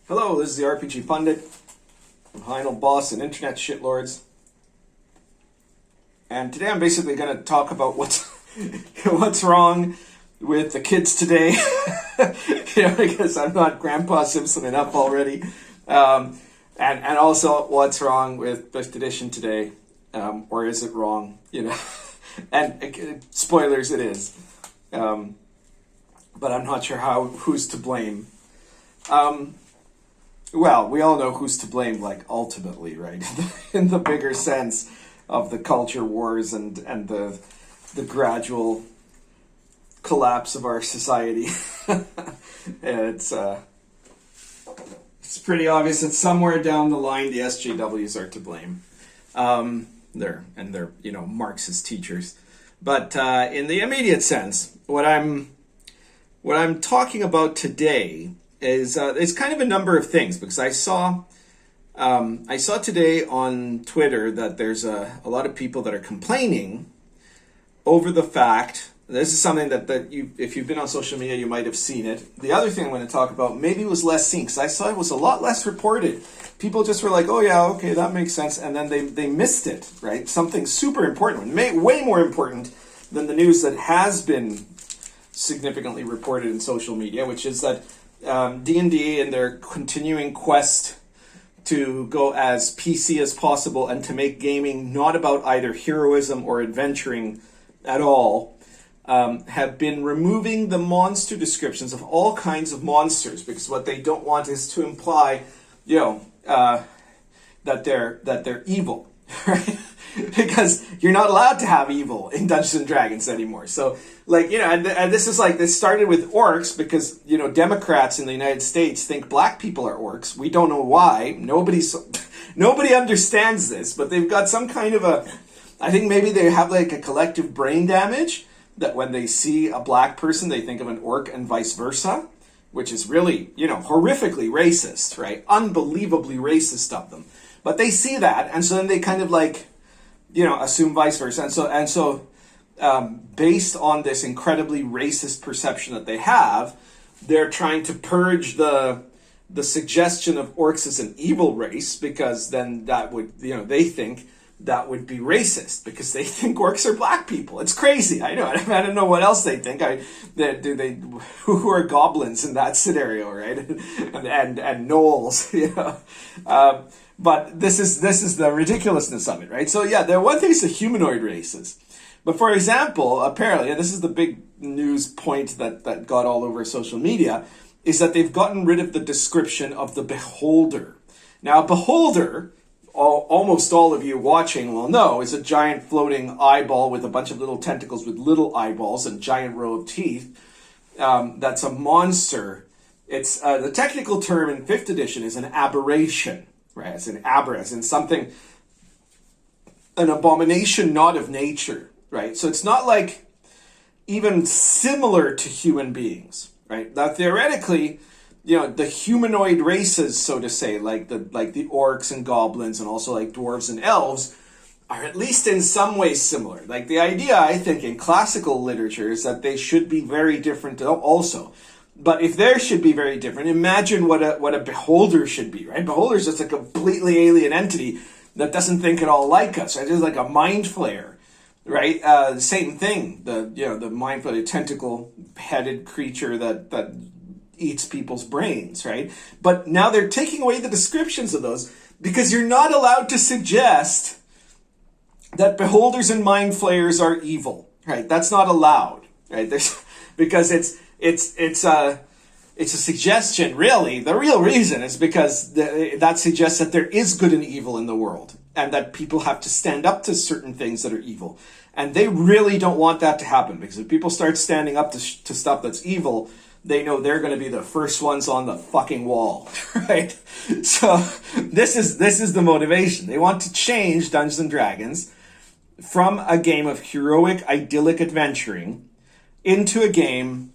Hello, this is the RPG Pundit, final boss and internet shitlords. And today I'm basically going to talk about what's wrong with the kids today. Because I'm not Grandpa Simpson enough already. And also what's wrong with 5th edition today. Or is it wrong? And spoilers, it is. But I'm not sure who's to blame. Well, we all know who's to blame, ultimately, right? In the bigger sense of the culture wars and the gradual collapse of our society. It's pretty obvious that somewhere down the line the SJWs are to blame. They're Marxist teachers. But in the immediate sense, what I'm talking about today is it's kind of a number of things, because I saw today on Twitter that there's a lot of people that are complaining over the fact, this is something that you, if you've been on social media, you might have seen it. The other thing I'm going to talk about maybe was less seen, because I saw it was a lot less reported. People just were like, oh yeah, okay, that makes sense, and then they missed it, right? Something super important, way more important than the news that has been significantly reported in social media, which is that D&D, in their continuing quest to go as PC as possible and to make gaming not about either heroism or adventuring at all, have been removing the monster descriptions of all kinds of monsters, because what they don't want is to imply, that they're evil, right? Because you're not allowed to have evil in Dungeons and Dragons anymore. So, and this is this started with orcs, because, Democrats in the United States think black people are orcs. We don't know why. Nobody understands this, but they've got some kind of I think maybe they have a collective brain damage, that when they see a black person, they think of an orc and vice versa, which is really, horrifically racist, right? Unbelievably racist of them. But they see that, and so then they kind of assume vice versa. And so based on this incredibly racist perception that they have, they're trying to purge the suggestion of orcs as an evil race, because then that would, they think that would be racist, because they think orcs are black people. It's crazy. I know. I don't know what else they think. Who are goblins in that scenario, right? and gnolls, But this is the ridiculousness of it, right? So yeah, one thing is the humanoid races. But for example, apparently, and this is the big news point that got all over social media, is that they've gotten rid of the description of the beholder. Now, a beholder, almost all of you watching will know, is a giant floating eyeball with a bunch of little tentacles with little eyeballs and giant row of teeth. That's a monster. It's the technical term in 5th edition is an aberration. Right, as in something, an abomination not of nature, right? So it's not even similar to human beings, right? Now theoretically, the humanoid races, so to say, like the orcs and goblins and also dwarves and elves, are at least in some ways similar. The idea, I think, in classical literature is that they should be very different also. But if there should be very different, imagine what a beholder should be, right? Beholder is just a completely alien entity that doesn't think at all like us, right? It's like a mind flayer, right? Same thing. The mind flayer, tentacle-headed creature that eats people's brains, right? But now they're taking away the descriptions of those, because you're not allowed to suggest that beholders and mind flayers are evil, right? That's not allowed, right? Because it's a suggestion, really. The real reason is because that suggests that there is good and evil in the world, and that people have to stand up to certain things that are evil. And they really don't want that to happen, because if people start standing up to stuff that's evil, they know they're going to be the first ones on the fucking wall, right? So this is the motivation. They want to change Dungeons and Dragons from a game of heroic, idyllic adventuring into a game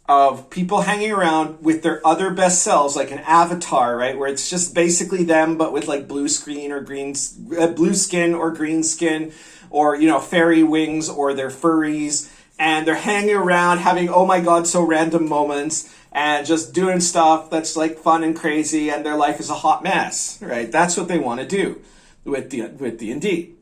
of people hanging around with their other best selves, like an avatar, right? Where it's just basically them, but with blue skin or green skin, or, fairy wings, or they're furries, and they're hanging around having, oh my God, so random moments, and just doing stuff that's like fun and crazy, and their life is a hot mess, right? That's what they want to do with D&D.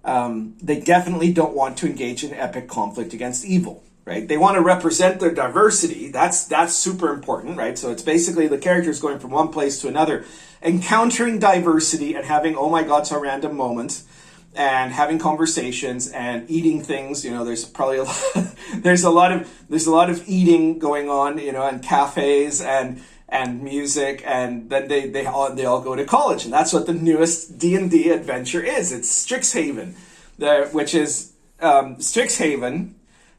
They definitely don't want to engage in epic conflict against evil, right? They want to represent their diversity. That's super important, right? So it's basically the characters going from one place to another, encountering diversity and having, oh my god, so random moments, and having conversations and eating things. There's probably there's a lot of eating going on, and cafes and music, and then they all go to college, and that's what the newest D&D adventure is. It's Strixhaven, which is Strixhaven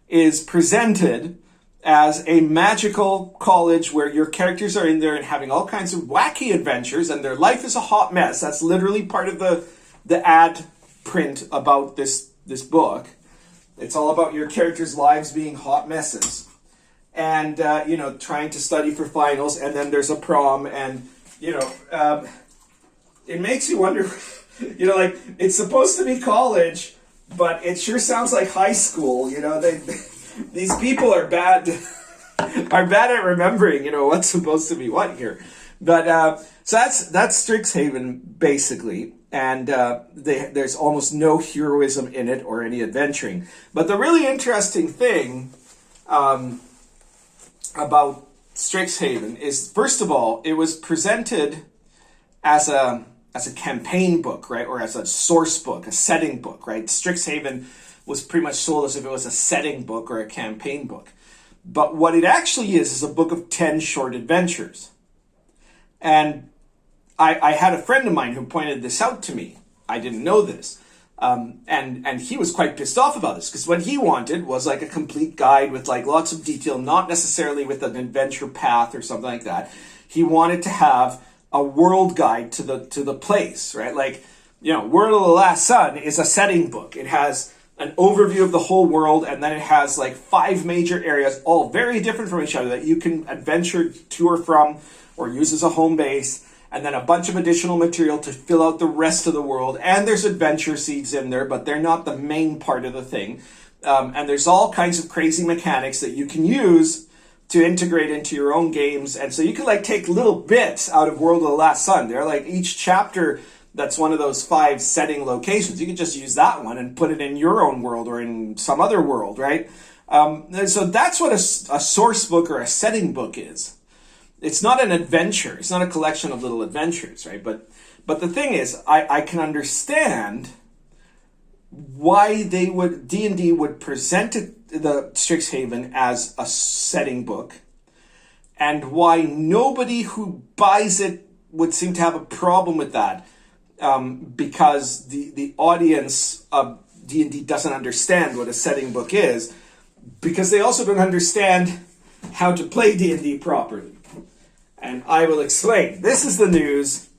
is presented as a magical college where your characters are in there and having all kinds of wacky adventures, and their life is a hot mess. That's literally part of the ad print about this book. It's all about your characters' lives being hot messes, and trying to study for finals, and then there's a prom, and it makes you wonder. Like, it's supposed to be college, but it sure sounds like high school. These people are bad at remembering what's supposed to be what here. But so that's Strixhaven basically. And there's almost no heroism in it or any adventuring. But the really interesting thing about Strixhaven is, first of all, it was presented as a campaign book, right? Or as a source book, a setting book, right? Strixhaven was pretty much sold as if it was a setting book or a campaign book. But what it actually is a book of 10 short adventures. And I had a friend of mine who pointed this out to me. I didn't know this. And he was quite pissed off about this, because what he wanted was like a complete guide with like lots of detail, not necessarily with an adventure path or something like that. He wanted to have a world guide to the place, right? Like, World of the Last Sun is a setting book. It has an overview of the whole world, and then it has like 5 major areas, all very different from each other, that you can adventure to or from or use as a home base. And then a bunch of additional material to fill out the rest of the world. And there's adventure seeds in there, but they're not the main part of the thing. And there's all kinds of crazy mechanics that you can use to integrate into your own games. And so you can like take little bits out of World of the Last Sun. They're like each chapter that's one of those 5 setting locations. You can just use that one and put it in your own world or in some other world, right? So that's what a source book or a setting book is. It's not an adventure. It's not a collection of little adventures, right? But the thing is, I can understand why D&D would present the Strixhaven as a setting book, and why nobody who buys it would seem to have a problem with that, because the audience of D&D doesn't understand what a setting book is, because they also don't understand how to play D&D properly. And I will explain. This is the news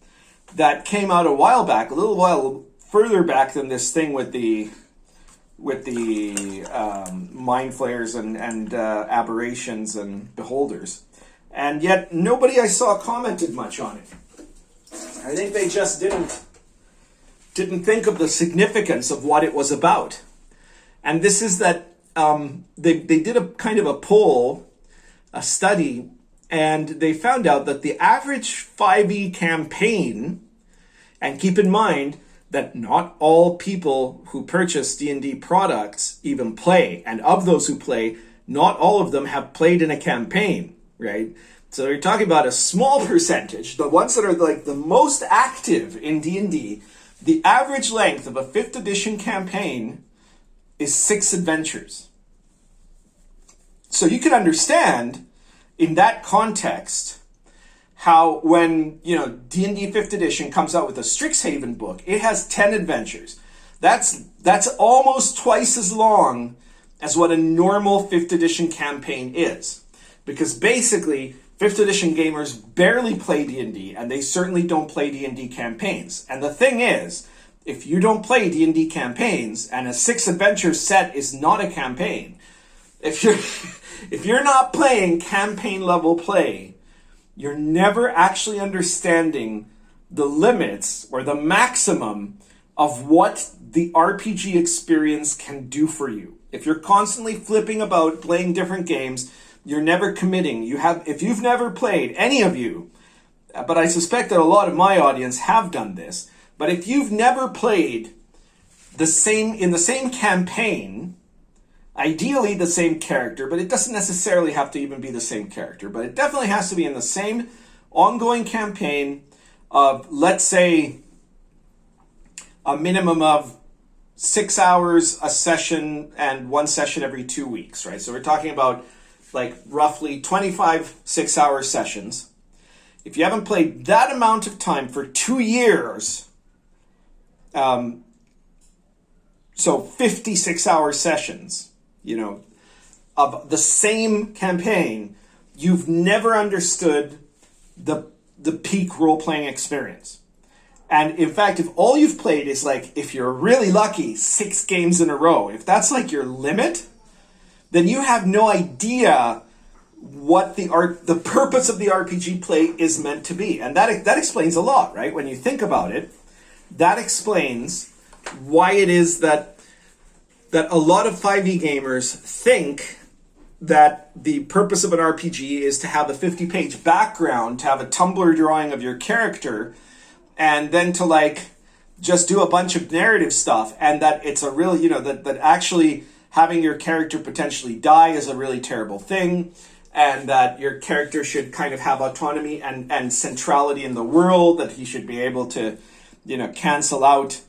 that came out a while back, a little while further back than this thing with the mind flayers and aberrations and beholders. And yet nobody I saw commented much on it. I think they just didn't think of the significance of what it was about. And this is that they did a kind of a poll, a study, and they found out that the average 5e campaign, and keep in mind that not all people who purchase D&D products even play, and of those who play, not all of them have played in a campaign, right? So you're talking about a small percentage, the ones that are like the most active in D&D. The average length of a 5th edition campaign is 6 adventures. So you can understand in that context how when, D&D 5th edition comes out with a Strixhaven book, it has 10 adventures. That's almost twice as long as what a normal 5th edition campaign is. Because basically, 5th edition gamers barely play D&D, and they certainly don't play D&D campaigns. And the thing is, if you don't play D&D campaigns, and a 6 adventure set is not a campaign, if you're not playing campaign level play, you're never actually understanding the limits or the maximum of what the RPG experience can do for you. If you're constantly flipping about, playing different games, You're never committing. If you've never played, any of you, but I suspect that a lot of my audience have done this, but if you've never played in the same campaign, ideally the same character, but it doesn't necessarily have to even be the same character, but it definitely has to be in the same ongoing campaign of, let's say, a minimum of 6 hours a session and one session every 2 weeks, right? So we're talking about like roughly 25 6-hour sessions. If you haven't played that amount of time for 2 years, so 56-hour sessions, of the same campaign, you've never understood the peak role-playing experience. And in fact, if all you've played is like, if you're really lucky, 6 games in a row, if that's like your limit, then you have no idea what the purpose of the RPG play is meant to be. And that explains a lot, right? When you think about it, that explains why it is that a lot of 5e gamers think that the purpose of an RPG is to have a 50-page background, to have a Tumblr drawing of your character, and then to like just do a bunch of narrative stuff, and that it's a real, that actually having your character potentially die is a really terrible thing, and that your character should kind of have autonomy and centrality in the world, that he should be able to, cancel out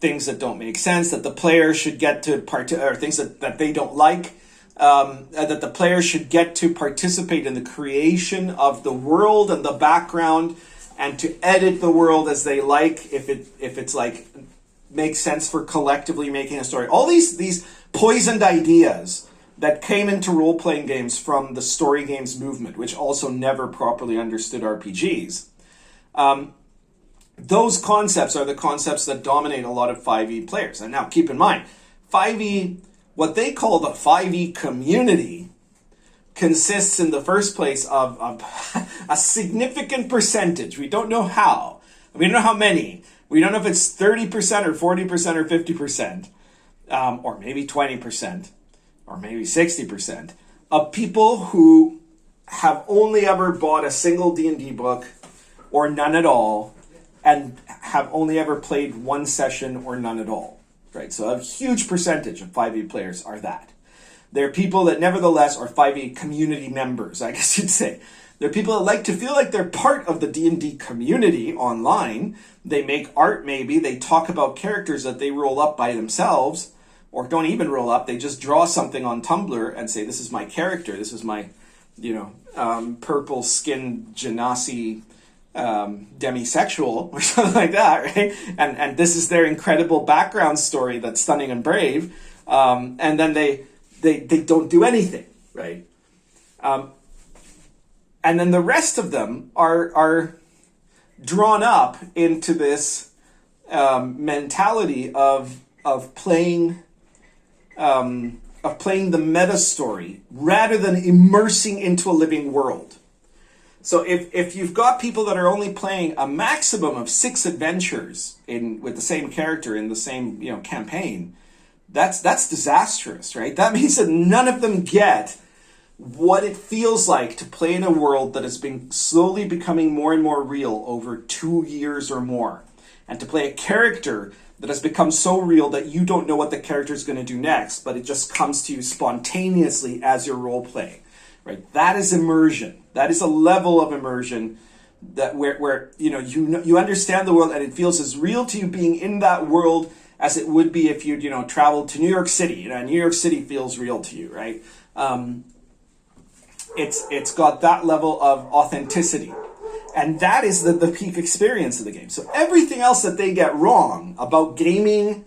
things that don't make sense, that the player should get to or things that they don't like, that the player should get to participate in the creation of the world and the background, and to edit the world as they like, if it's like makes sense for collectively making a story. All these poisoned ideas that came into role-playing games from the story games movement, which also never properly understood RPGs. Those concepts are the concepts that dominate a lot of 5e players. And now keep in mind, 5e, what they call the 5e community, consists in the first place of a significant percentage. We don't know how. We don't know how many. We don't know if it's 30% or 40% or 50%, or maybe 20%, or maybe 60%, of people who have only ever bought a single D&D book or none at all, and have only ever played one session or none at all, right? So a huge percentage of 5e players are that. They're people that nevertheless are 5e community members, I guess you'd say. They're people that like to feel like they're part of the D&D community online. They make art maybe, they talk about characters that they roll up by themselves, or don't even roll up, they just draw something on Tumblr and say, this is my character, this is my, purple-skinned genasi demisexual, or something like that, right? And this is their incredible background story that's stunning and brave, and then they don't do anything, right? And then the rest of them are drawn up into this mentality of playing the meta story rather than immersing into a living world. So if you've got people that are only playing a maximum of 6 adventures with the same character in the same campaign, that's disastrous, right? That means that none of them get what it feels like to play in a world that has been slowly becoming more and more real over 2 years or more, and to play a character that has become so real that you don't know what the character is going to do next, but it just comes to you spontaneously as you're role playing, right? That is immersion. That is a level of immersion that where you understand the world and it feels as real to you being in that world as it would be if you'd traveled to New York City. New York City feels real to you, right? It's got that level of authenticity. And that is the peak experience of the game. So everything else that they get wrong about gaming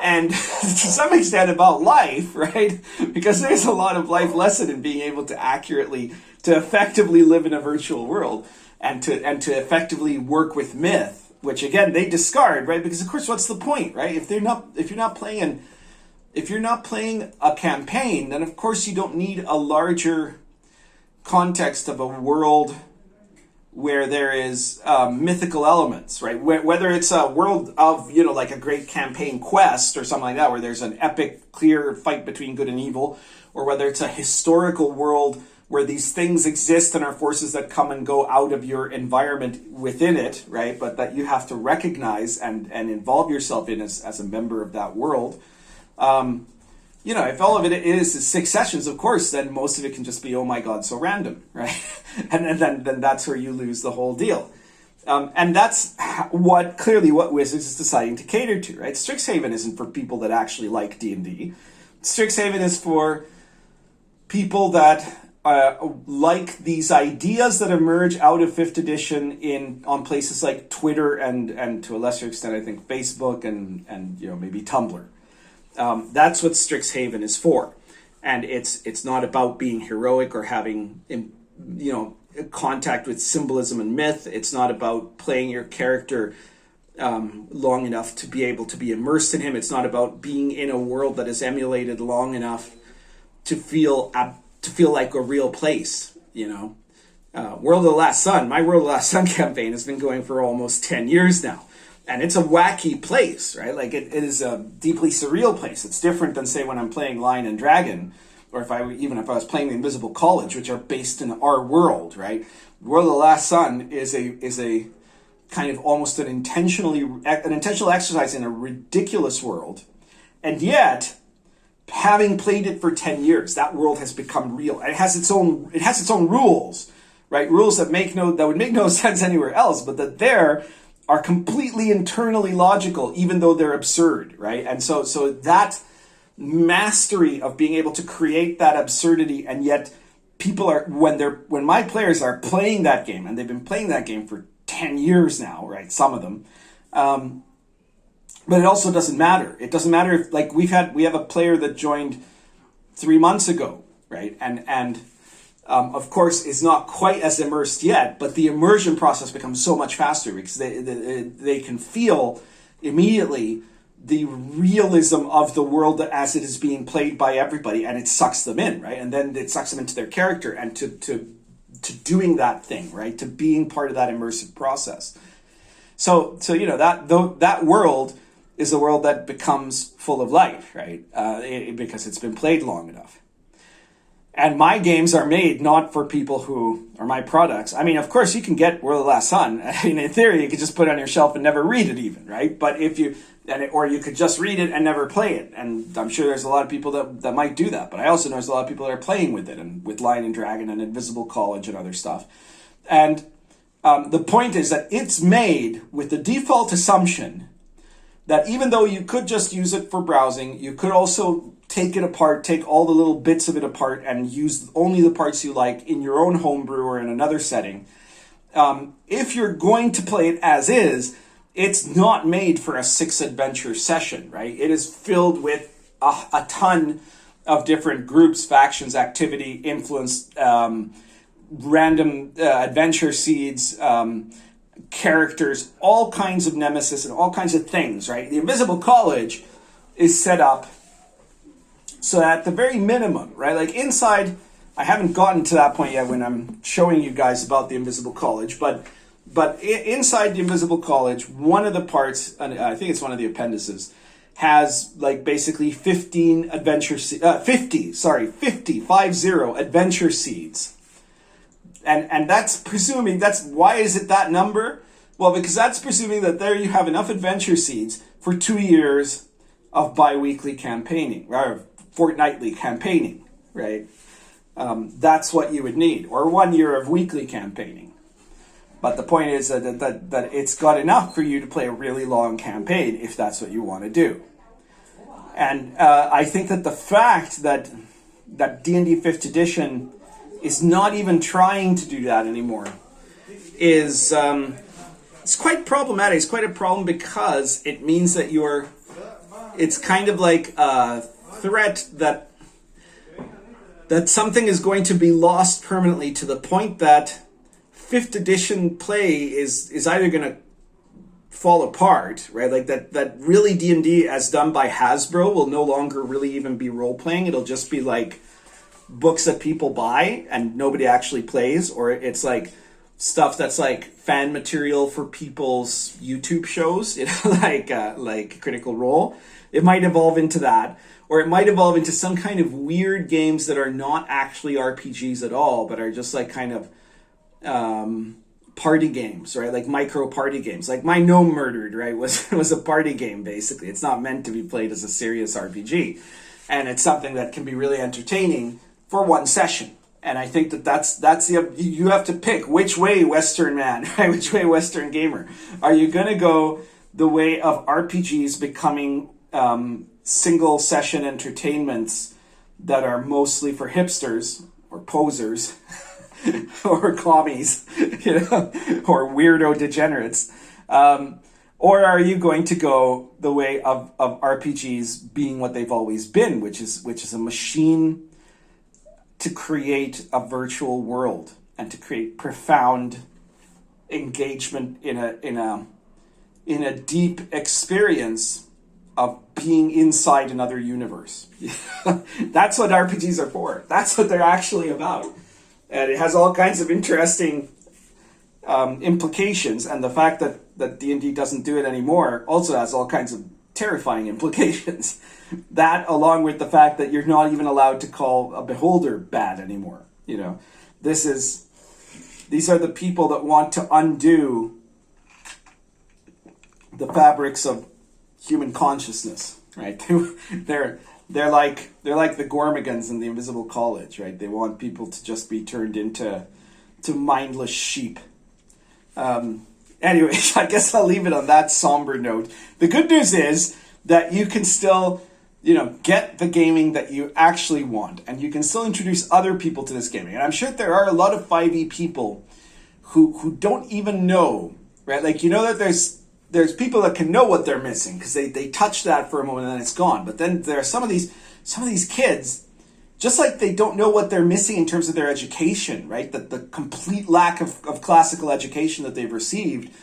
and to some extent about life, right? Because there's a lot of life lesson in being able to effectively live in a virtual world and to effectively work with myth, which again they discard, right? Because of course, what's the point, right? If you're not playing a campaign, then of course you don't need a larger context of a world where there is mythical elements, right? Whether it's a world of, like a great campaign quest or something like that, where there's an epic, clear fight between good and evil, or whether it's a historical world where these things exist and are forces that come and go out of your environment within it, right? But that you have to recognize and involve yourself in as a member of that world. If all of it is 6 sessions, of course, then most of it can just be, oh my God, so random, right? and then that's where you lose the whole deal. And that's what Wizards is deciding to cater to, right? Strixhaven isn't for people that actually like D&D. Strixhaven is for people that like these ideas that emerge out of 5th edition on places like Twitter and to a lesser extent, I think, Facebook and maybe Tumblr. That's what Strixhaven is for. And it's not about being heroic or having, contact with symbolism and myth. It's not about playing your character long enough to be able to be immersed in him. It's not about being in a world that is emulated long enough to feel like a real place, World of the Last Sun, my World of the Last Sun campaign has been going for almost 10 years now. And it's a wacky place, right? Like it is a deeply surreal place. It's different than, say, when I'm playing Lion and Dragon, or if I was playing the Invisible College, which are based in our world, right? World of the Last Sun is a kind of almost an intentional exercise in a ridiculous world. And yet, having played it for 10 years, that world has become real. It has its own rules, right? Rules that would make no sense anywhere else, but that there are completely internally logical, even though they're absurd, right? And so that mastery of being able to create that absurdity, and yet people are, when my players are playing that game, and they've been playing that game for 10 years now, right? Some of them, but it also doesn't matter. It doesn't matter if, like, we have a player that joined 3 months ago, right? And of course, is not quite as immersed yet, but the immersion process becomes so much faster because they can feel immediately the realism of the world as it is being played by everybody, and it sucks them in, right? And then it sucks them into their character and to doing that thing, right? To being part of that immersive process. So that world is a world that becomes full of life, right? Because it's been played long enough. And my games are made not for people who are my products. I mean, of course, you can get World of the Last Sun. I mean, in theory, you could just put it on your shelf and never read it even, right? But or you could just read it and never play it. And I'm sure there's a lot of people that might do that. But I also know there's a lot of people that are playing with it, and with Lion and Dragon and Invisible College and other stuff. And the point is that it's made with the default assumption that even though you could just use it for browsing, you could also take it apart, take all the little bits of it apart, and use only the parts you like in your own homebrew or in another setting. If you're going to play it as is, it's not made for a 6 adventure session, right? It is filled with a ton of different groups, factions, activity, influence, random adventure seeds, characters, all kinds of nemesis and all kinds of things, right? The Invisible College is set up so at the very minimum, right? Like inside, I haven't gotten to that point yet when I'm showing you guys about the Invisible College, but inside the Invisible College, one of the parts, and I think it's one of the appendices, has like basically 50 adventure seeds. And that's why is it that number? Well, because that's presuming that there you have enough adventure seeds for 2 years of bi-weekly campaigning, or fortnightly campaigning, right? That's what you would need, or 1 year of weekly campaigning. But the point is that it's got enough for you to play a really long campaign if that's what you want to do. And I think that the fact that D&D 5th edition is not even trying to do that anymore is it's quite problematic. It's quite a problem because it means that it's kind of like a threat that something is going to be lost permanently, to the point that 5th edition play is either going to fall apart, right? Like that really D&D as done by Hasbro will no longer really even be role-playing. It'll just be like books that people buy and nobody actually plays, or it's like stuff that's like fan material for people's YouTube shows, you know, like Critical Role. It might evolve into that, or it might evolve into some kind of weird games that are not actually RPGs at all, but are just like kind of party games, right? Like micro party games. Like My Gnome Murdered, right, was a party game basically. It's not meant to be played as a serious RPG, and it's something that can be really entertaining for one session. And I think that's the, you have to pick which way, Western man, right? Which way, Western gamer. Are you going to go the way of RPGs becoming single session entertainments that are mostly for hipsters or posers or commies, you know, or weirdo degenerates? Or are you going to go the way of RPGs being what they've always been, which is a machine to create a virtual world and to create profound engagement in a deep experience of being inside another universe? That's what RPGs are for. That's what they're actually about. And it has all kinds of interesting implications. And the fact that D&D doesn't do it anymore also has all kinds of terrifying implications. That, along with the fact that you're not even allowed to call a beholder bad anymore. You know, these are the people that want to undo the fabrics of human consciousness, right? They're like the Gormagans in the Invisible College, right? They want people to just be turned into mindless sheep. Anyways, I guess I'll leave it on that somber note. The good news is that you can still, you know, get the gaming that you actually want, and you can still introduce other people to this gaming. And I'm sure there are a lot of 5e people who don't even know, right? Like, you know that there's people that can know what they're missing because they touch that for a moment and then it's gone. But then there are some of these kids, just like they don't know what they're missing in terms of their education, right? That the complete lack of classical education that they've received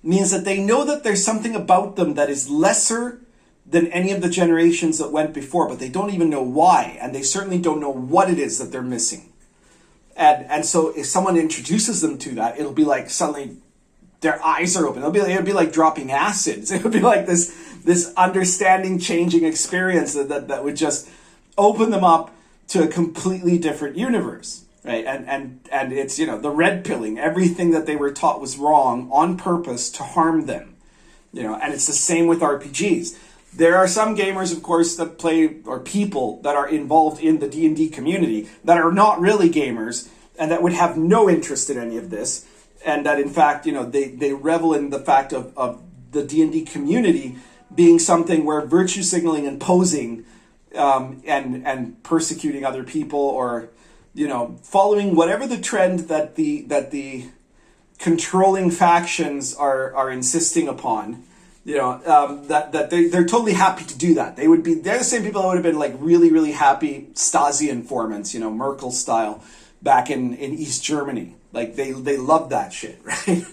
means that they know that there's something about them that is lesser than any of the generations that went before, but they don't even know why, and they certainly don't know what it is that they're missing. And so if someone introduces them to that, it'll be like suddenly their eyes are open. It'll be like dropping acids. It would be like this understanding, changing experience that would just open them up to a completely different universe, right? And it's, you know, the red pilling. Everything that they were taught was wrong on purpose to harm them, you know. And it's the same with RPGs. There are some gamers, of course, that play, or people that are involved in the D&D community that are not really gamers and that would have no interest in any of this. And that, in fact, you know, they revel in the fact of the D&D community being something where virtue signaling and posing and persecuting other people, or, you know, following whatever the trend that the controlling factions are insisting upon, you know, that they're totally happy to do that. They're the same people that would have been like really, really happy Stasi informants, you know, Merkel style, back in East Germany. Like they love that shit, right?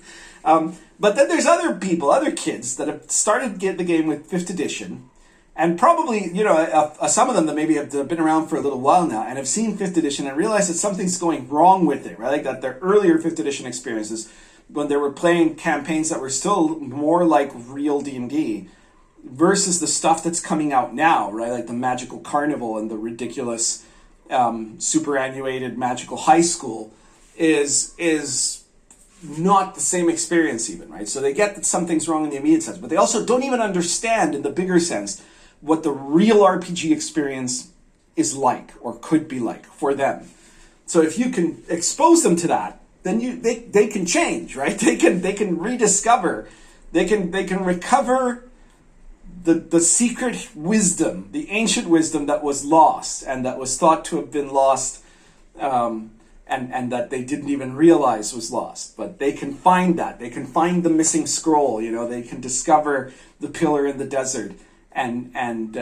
But then there's other people, other kids that have started the game with 5th edition, and probably, you know, some of them that maybe have been around for a little while now and have seen 5th edition and realize that something's going wrong with it, right? Like that their earlier 5th edition experiences, when they were playing campaigns that were still more like real D&D, versus the stuff that's coming out now, right? Like the Magical Carnival and the ridiculous superannuated Magical High School is not the same experience even, right? So they get that something's wrong in the immediate sense, but they also don't even understand in the bigger sense what the real RPG experience is like, or could be like for them. So if you can expose them to that, then they can change, right? They can rediscover, they can recover the secret wisdom, the ancient wisdom that was lost and that was thought to have been lost, and that they didn't even realize was lost. But they can find that. They can find the missing scroll, you know, they can discover the pillar in the desert and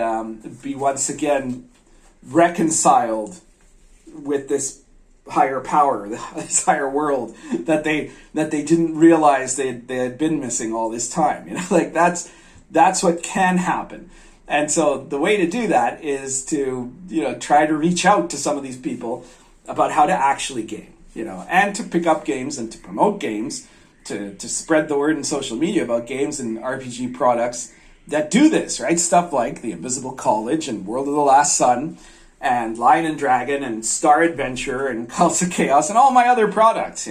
be once again reconciled with this higher power, this higher world that they didn't realize they had been missing all this time. You know, like that's what can happen. And so the way to do that is to, you know, try to reach out to some of these people about how to actually game. and to pick up games and to promote games, to spread the word in social media about games and RPG products that do this, right? Stuff like The Invisible College and World of the Last Sun and Lion and Dragon and Star Adventure and Cults of Chaos and all my other products,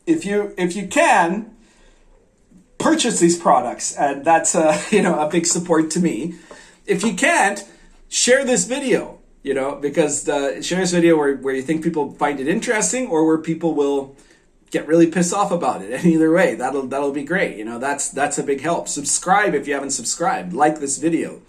If you can, purchase these products, and that's a big support to me. If you can't, share this video, because share this video where you think people find it interesting or where people will get really pissed off about it. And either way, that'll be great. That's a big help. Subscribe if you haven't subscribed. Like this video.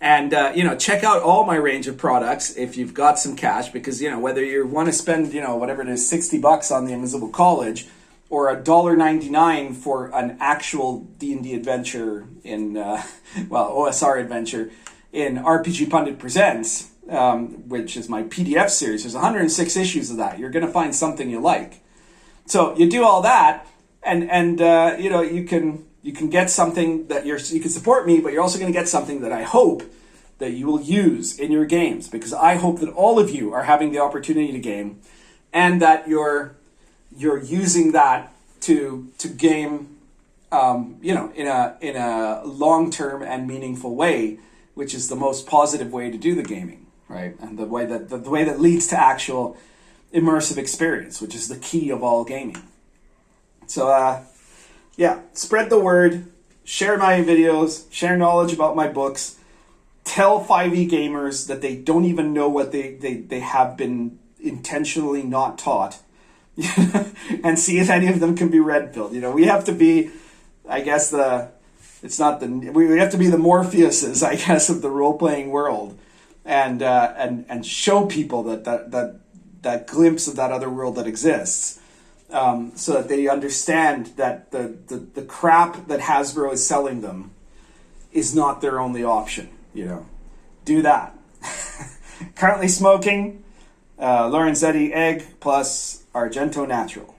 And, check out all my range of products if you've got some cash, because, whether you want to spend, whatever it is, $60 on The Invisible College or $1.99 for an actual D&D adventure in, OSR adventure in RPG Pundit Presents, which is my PDF series. There's 106 issues of that. You're going to find something you like. So you do all that, and you can get something that you can support me, but you're also going to get something that I hope that you will use in your games, because I hope that all of you are having the opportunity to game, and that you're using that to game, in a long-term and meaningful way, which is the most positive way to do the gaming, right? And the way that leads to actual immersive experience, which is the key of all gaming. So, spread the word, share my videos, share knowledge about my books, tell 5e gamers that they don't even know what they have been intentionally not taught, and see if any of them can be red-pilled. We have to be, I guess, we have to be the Morpheuses, I guess, of the role-playing world, and show people that glimpse of that other world that exists, so that they understand that the crap that Hasbro is selling them is not their only option. Do that. Currently smoking Lorenzetti Egg plus Argento Natural.